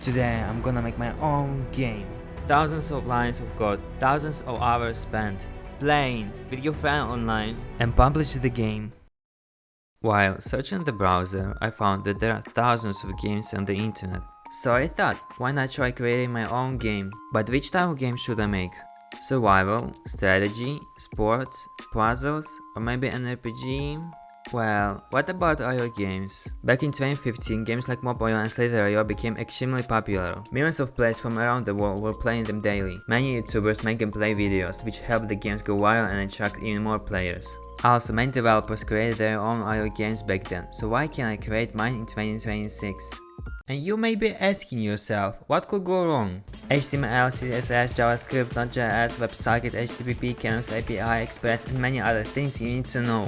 Today I'm gonna make my own game. Thousands of lines of code, thousands of hours spent playing with your friend online and publish the game. While searching the browser, I found that there are thousands of games on the internet. So I thought, why not try creating my own game? But which type of game should I make? Survival, strategy, sports, puzzles, or maybe an RPG? Well, what about IO games? Back in 2015, games like Mob.io and Slither.io became extremely popular. Millions of players from around the world were playing them daily. Many YouTubers make gameplay videos, which helped the games go viral and attract even more players. Also, many developers created their own IO games back then, so why can't I create mine in 2026? And you may be asking yourself, what could go wrong? HTML, CSS, JavaScript, Node.js, WebSockets, HTTP, Canvas API, Express, and many other things you need to know.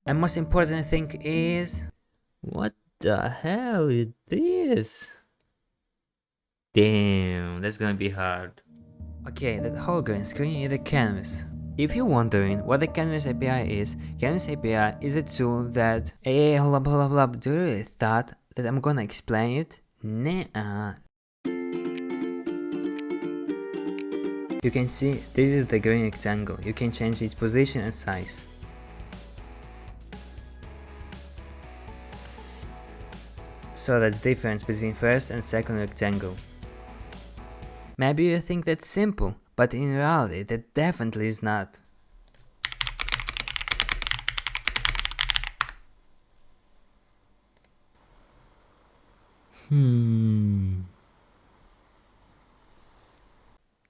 And most important thing is, what the hell is this? Damn, that's gonna be hard. Okay, that whole green screen is the canvas. If you're wondering what the Canvas API is a tool that... Hey, hold up, do you really thought that I'm gonna explain it? Nah. You can see, this is the green rectangle. You can change its position and size. So that's the difference between first and second rectangle. Maybe you think that's simple, but in reality that definitely is not.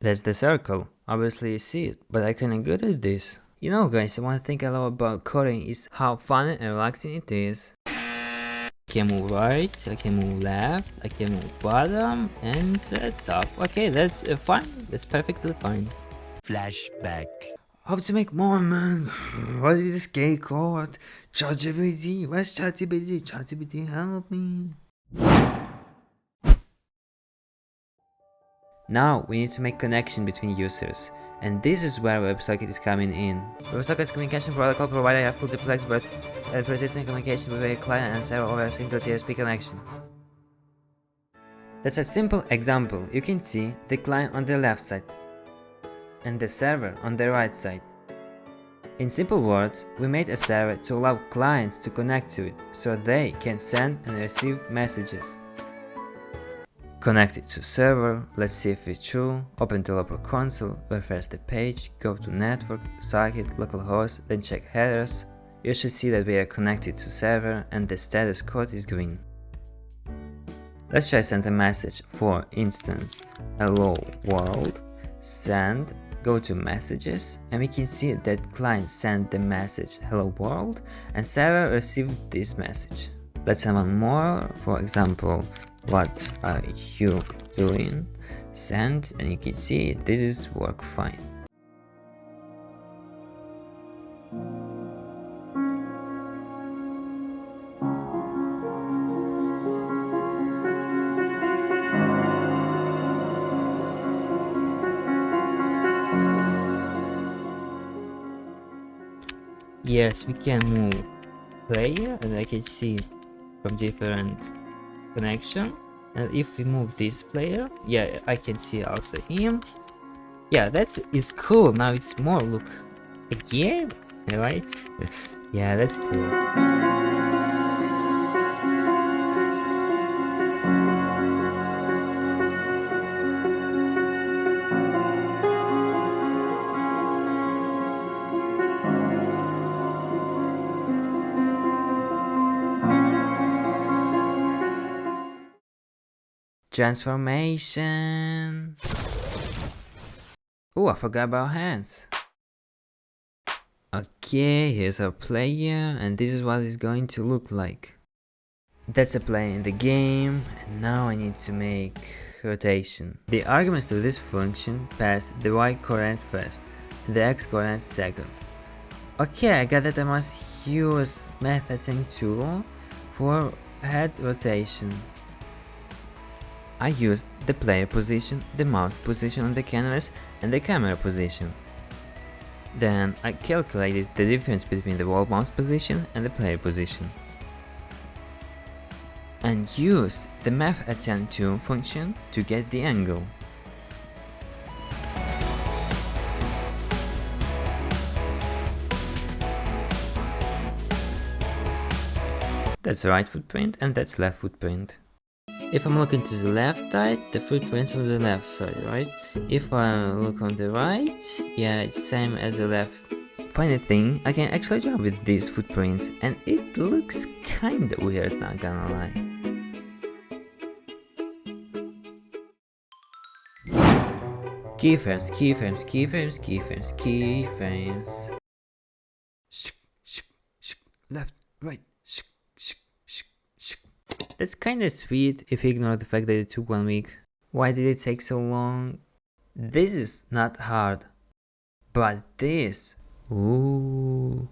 That's the circle. Obviously you see it, but I'm kinda good at this. You know guys, one thing I love about coding is how fun and relaxing it is. I can move right, I can move left, I can move bottom and top. Okay, that's fine. That's perfectly fine. Flashback. How to make more, man? What is this game called? ChatGPT. Where's ChatGPT? ChatGPT, help me. Now we need to make connection between users. And this is where WebSocket is coming in. WebSockets communication protocol provides a fully duplex but persistent communication with a client and server over a single TSP connection. That's a simple example. You can see the client on the left side and the server on the right side. In simple words, we made a server to allow clients to connect to it so they can send and receive messages. Connect it to server, let's see if it's true, open developer console, refresh the page, go to network, socket, localhost, then check headers. You should see that we are connected to server and the status code is green. Let's try send a message, for instance, hello world, send, go to messages, and we can see that client sent the message hello world and server received this message. Let's have one more, for example, what are you doing? Send, and you can see this is work fine. Yes, we can move player, and I can see from different connection, and if we move this player, yeah, I can see also him. Yeah, is cool. Now it's more look a game, right? Yeah, that's cool. Transformation. Oh, I forgot about hands. Okay, here's our player, and this is what it's going to look like. That's a player in the game, and now I need to make rotation. The arguments to this function pass the y coordinate first, and the x coordinate second. Okay, I got that I must use methods tool for head rotation. I used the player position, the mouse position on the canvas, and the camera position. Then I calculated the difference between the wall mouse position and the player position, and used the math_attend_to function to get the angle. That's right footprint and that's left footprint. If I'm looking to the left side, the footprint's on the left side, right? If I look on the right, yeah, it's same as the left. Funny thing, I can actually draw with these footprints and it looks kinda weird, not gonna lie. Keyframes, keyframes, keyframes, keyframes, keyframes. Left, right. That's kinda sweet if you ignore the fact that it took 1 week. Why did it take so long? This is not hard. But this... Ooh.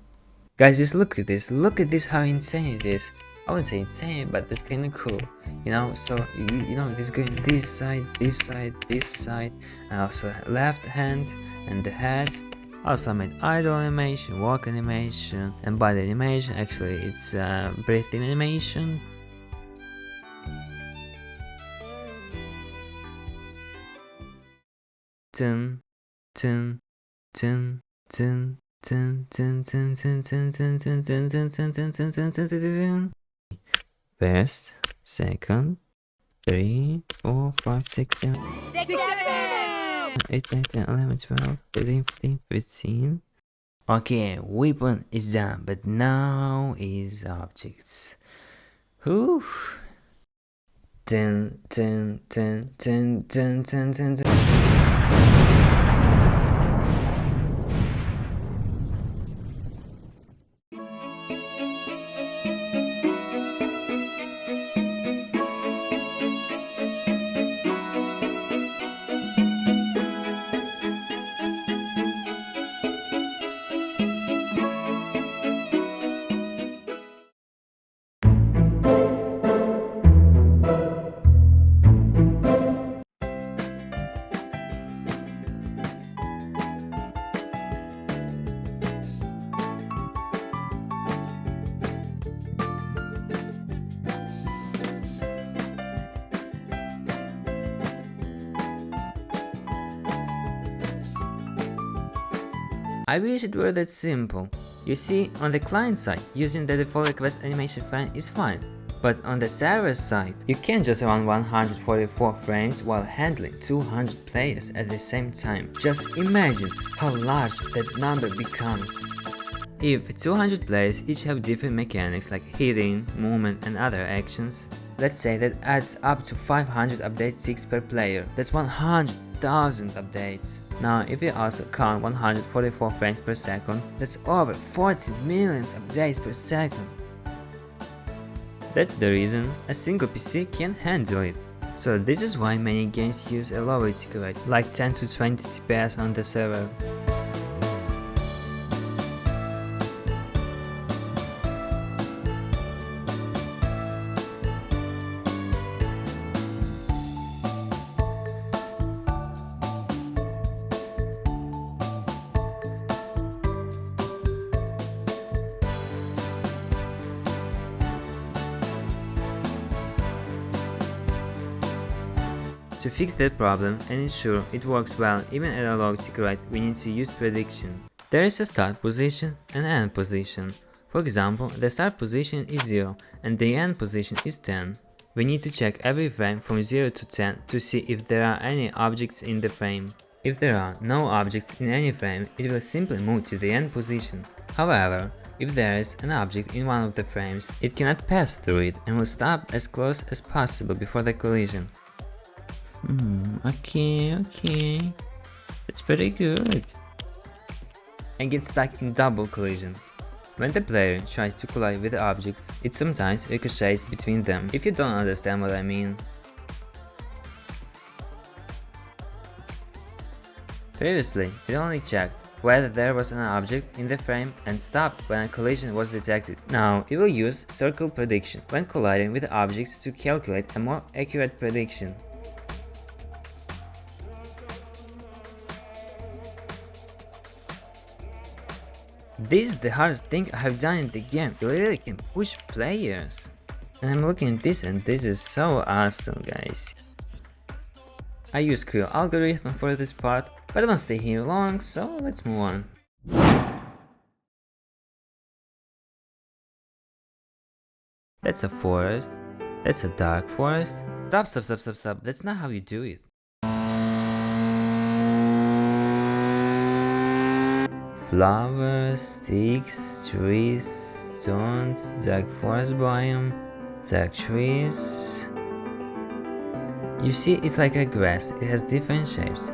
Guys, just look at this. Look at this, how insane it is. I wouldn't say insane, but that's kinda cool. You know, so, you know, this going this side, this side, this side. And also left hand and the head. Also made idle animation, walk animation, and body animation. Actually, it's breathing animation. Tun, tun, tun, tun, tun, tun, tun, tun, tun, tun, tun, tun, tun, tun, tun, tun, tun, tun, tun. First, second, 3, 4, 5, 6, 7, 8, 9, 10, 11, 12, 13, 14, 15. Okay, weapon is done, but now is objects. Whew. Dun, dun, dun, dun, dun, dun, dun, dun. I wish it were that simple. You see, on the client side, using the default request animation frame is fine, but on the server side, you can't just run 144 frames while handling 200 players at the same time. Just imagine how large that number becomes. If 200 players each have different mechanics like hitting, movement and other actions, let's say that adds up to 500 update 6 per player. That's 100,000 updates. Now if you also count 144 frames per second, that's over 40 million updates per second. That's the reason a single PC can't handle it. So this is why many games use a lower tick rate, like 10 to 20 TPS on the server. To fix that problem and ensure it works well even at a low tick rate, we need to use prediction. There is a start position and end position. For example, the start position is 0 and the end position is 10. We need to check every frame from 0 to 10 to see if there are any objects in the frame. If there are no objects in any frame, it will simply move to the end position. However, if there is an object in one of the frames, it cannot pass through it and will stop as close as possible before the collision. Okay. That's pretty good. And get stuck in double collision. When the player tries to collide with objects, it sometimes ricochets between them, if you don't understand what I mean. Previously, it only checked whether there was an object in the frame and stopped when a collision was detected. Now, it will use circle prediction when colliding with objects to calculate a more accurate prediction. This is the hardest thing I have done in the game. You really can push players. And I'm looking at this and this is so awesome, guys. I use Q algorithm for this part, but I won't stay here long, so let's move on. That's a forest. That's a dark forest. Stop. That's not how you do it. Flowers, sticks, trees, stones, dark forest biome, dark trees. You see, it's like a grass, it has different shapes.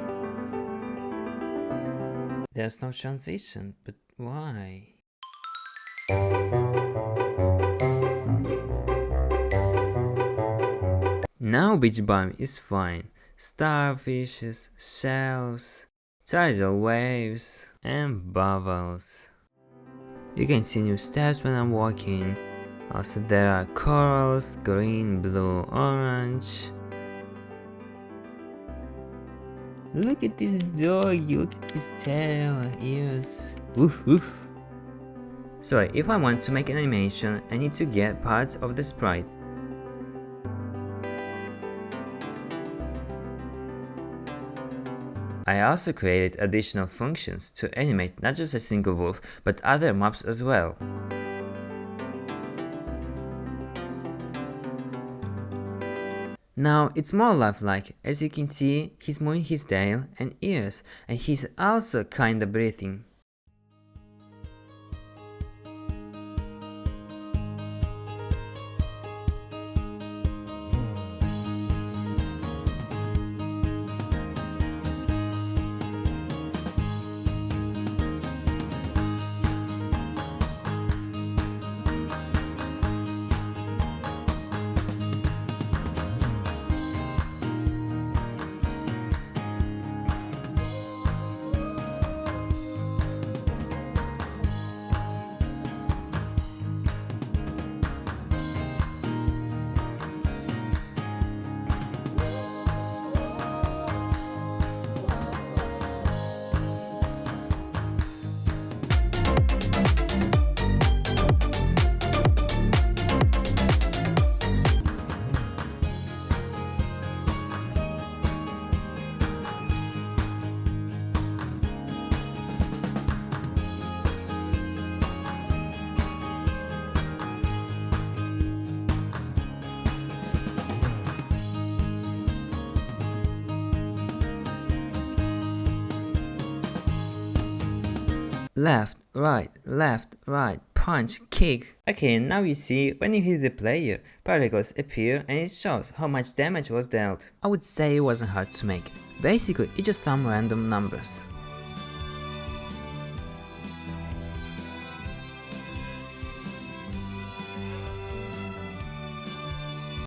There's no transition, but why? Now beach biome is fine. Starfishes, shells, tidal waves, and bubbles. You can see new steps when I'm walking. Also there are corals, green, blue, orange. Look at this dog, look at his tail, ears. Woof woof. So if I want to make an animation, I need to get parts of the sprite. I also created additional functions to animate not just a single wolf, but other mobs as well. Now it's more lifelike. As you can see, he's moving his tail and ears, and he's also kinda breathing. Left, right, punch, kick. Okay, now you see, when you hit the player, particles appear and it shows how much damage was dealt. I would say it wasn't hard to make. Basically, it's just some random numbers.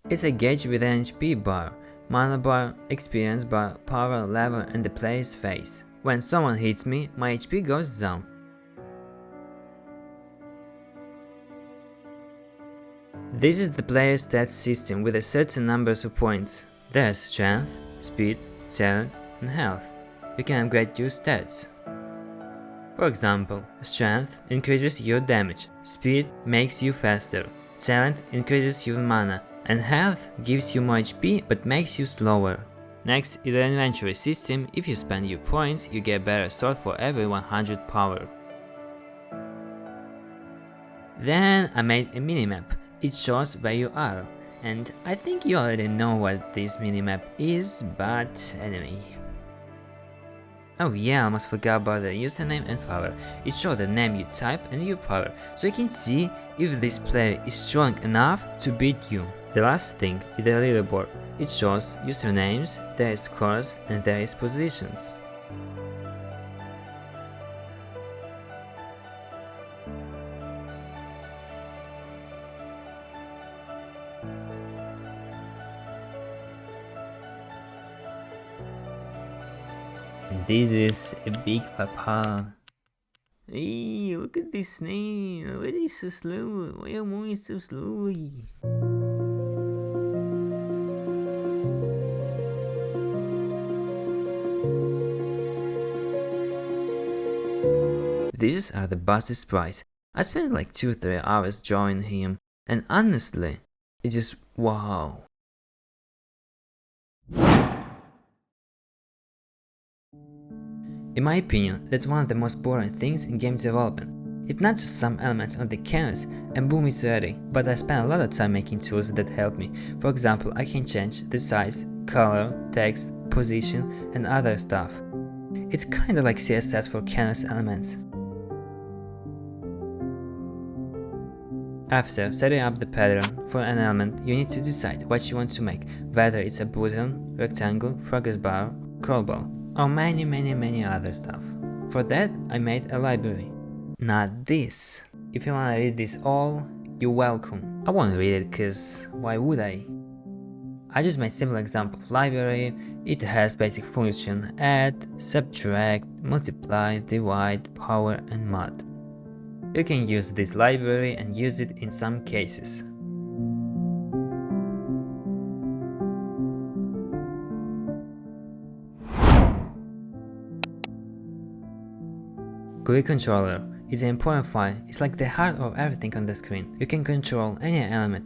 It's a gauge with an HP bar, mana bar, experience bar, power level and the player's face. When someone hits me, my HP goes down. This is the player's stats system with a certain numbers of points. There's strength, speed, talent and health. You can upgrade your stats. For example, strength increases your damage, speed makes you faster, talent increases your mana, and health gives you more HP but makes you slower. Next is an inventory system. If you spend your points, you get better sword for every 100 power. Then I made a minimap. It shows where you are, and I think you already know what this minimap is, but anyway. Oh yeah, I almost forgot about the username and power. It shows the name you type and your power, so you can see if this player is strong enough to beat you. The last thing is the leaderboard. It shows usernames, their scores and their positions. This is a big papa. Hey, look at this snail. Why is it so slow? Why am I moving so slowly? These are the boss's sprites. I spent like 2-3 hours drawing him, and honestly, it's just wow. In my opinion, that's one of the most boring things in game development. It's not just some elements on the canvas and boom, it's ready, but I spent a lot of time making tools that help me. For example, I can change the size, color, text, position, and other stuff. It's kinda like CSS for canvas elements. After setting up the pattern for an element, you need to decide what you want to make, whether it's a button, rectangle, progress bar, scrollbar, or many other stuff. For that, I made a library. Not this. If you wanna read this all, you're welcome. I won't read it cause why would I? I just made simple example of library. It has basic function add, subtract, multiply, divide, power and mod. You can use this library and use it in some cases. GUI controller is an important file. It's like the heart of everything on the screen. You can control any element.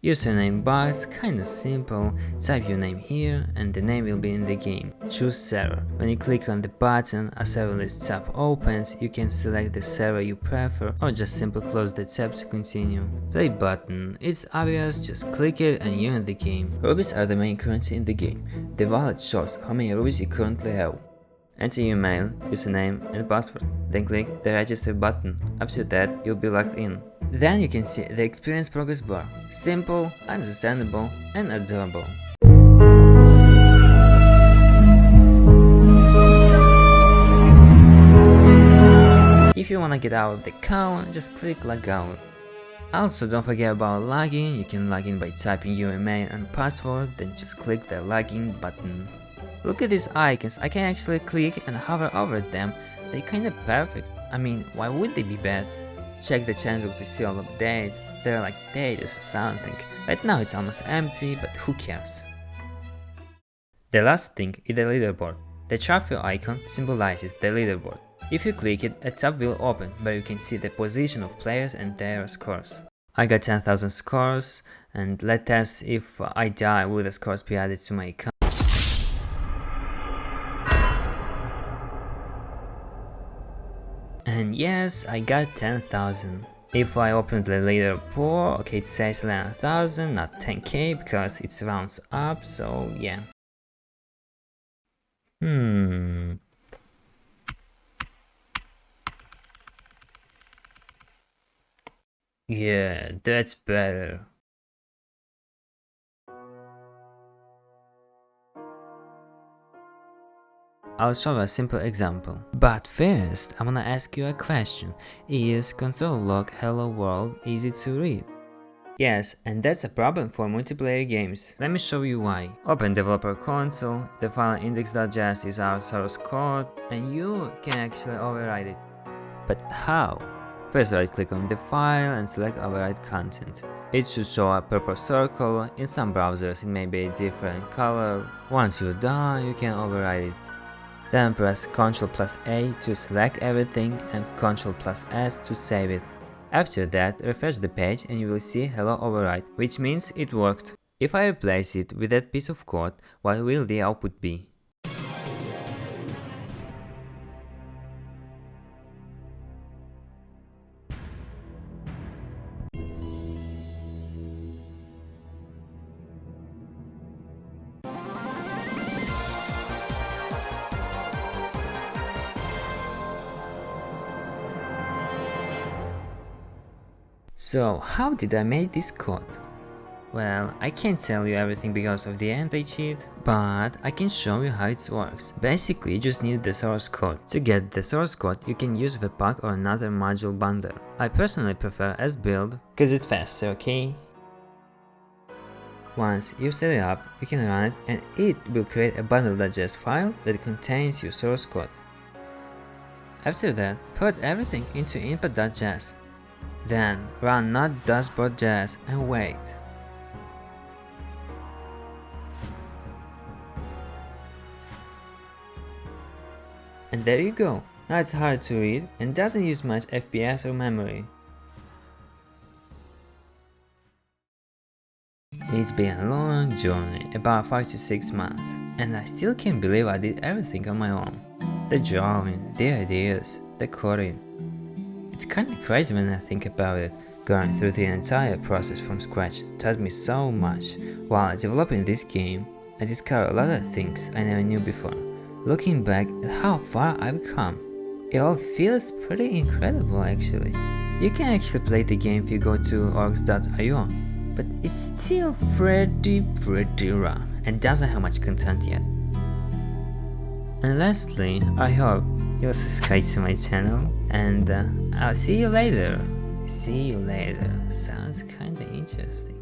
Username box, kinda simple. Type your name here and the name will be in the game. Choose server. When you click on the button, a server list tab opens. You can select the server you prefer or just simply close the tab to continue. Play button. It's obvious, just click it and you're in the game. Rubies are the main currency in the game. The wallet shows how many rubies you currently have. Enter your email, username and password. Then click the register button. After that, you'll be logged in. Then you can see the experience progress bar. Simple, understandable, and adorable. If you wanna get out of the account, just click log out. Also, don't forget about login. You can log in by typing your email and password, then just click the login button. Look at these icons. I can actually click and hover over them. They're kinda perfect. I mean, why would they be bad? Check the channel to see all updates. They're like days or something. Right now it's almost empty, but who cares? The last thing is the leaderboard. The trophy icon symbolizes the leaderboard. If you click it, a tab will open where you can see the position of players and their scores. I got 10,000 scores, and let's test if I die, will the scores be added to my account. And yes, I got 10,000. If I open the leaderboard, okay, it says 11,000, not 10k, because it rounds up, so yeah. Yeah, that's better. I'll show a simple example. But first, I wanna ask you a question. Is console log hello world easy to read? Yes, and that's a problem for multiplayer games. Let me show you why. Open developer console, the file index.js is our source code, and you can actually override it. But how? First right click on the file and select override content. It should show a purple circle. In some browsers it may be a different color. Once you're done, you can override it. Then press Ctrl+A to select everything and Ctrl+S to save it. After that, refresh the page and you will see hello override, which means it worked. If I replace it with that piece of code, what will the output be? So, how did I make this code? Well, I can't tell you everything because of the anti-cheat, but I can show you how it works. Basically, you just need the source code. To get the source code, you can use Webpack or another module bundler. I personally prefer sbuild, cause it's faster, okay? Once you set it up, you can run it and it will create a bundle.js file that contains your source code. After that, put everything into input.js. Then run not.dashboard.js and wait. And there you go. Now it's hard to read and doesn't use much FPS or memory. It's been a long journey, about 5 to 6 months, and I still can't believe I did everything on my own. The drawing, the ideas, the coding. It's kinda crazy when I think about it. Going through the entire process from scratch taught me so much. While developing this game, I discovered a lot of things I never knew before. Looking back at how far I've come, it all feels pretty incredible actually. You can actually play the game if you go to orgs.io, but it's still pretty raw and doesn't have much content yet. And lastly, I hope you'll subscribe to my channel, and I'll see you later. Sounds kinda interesting.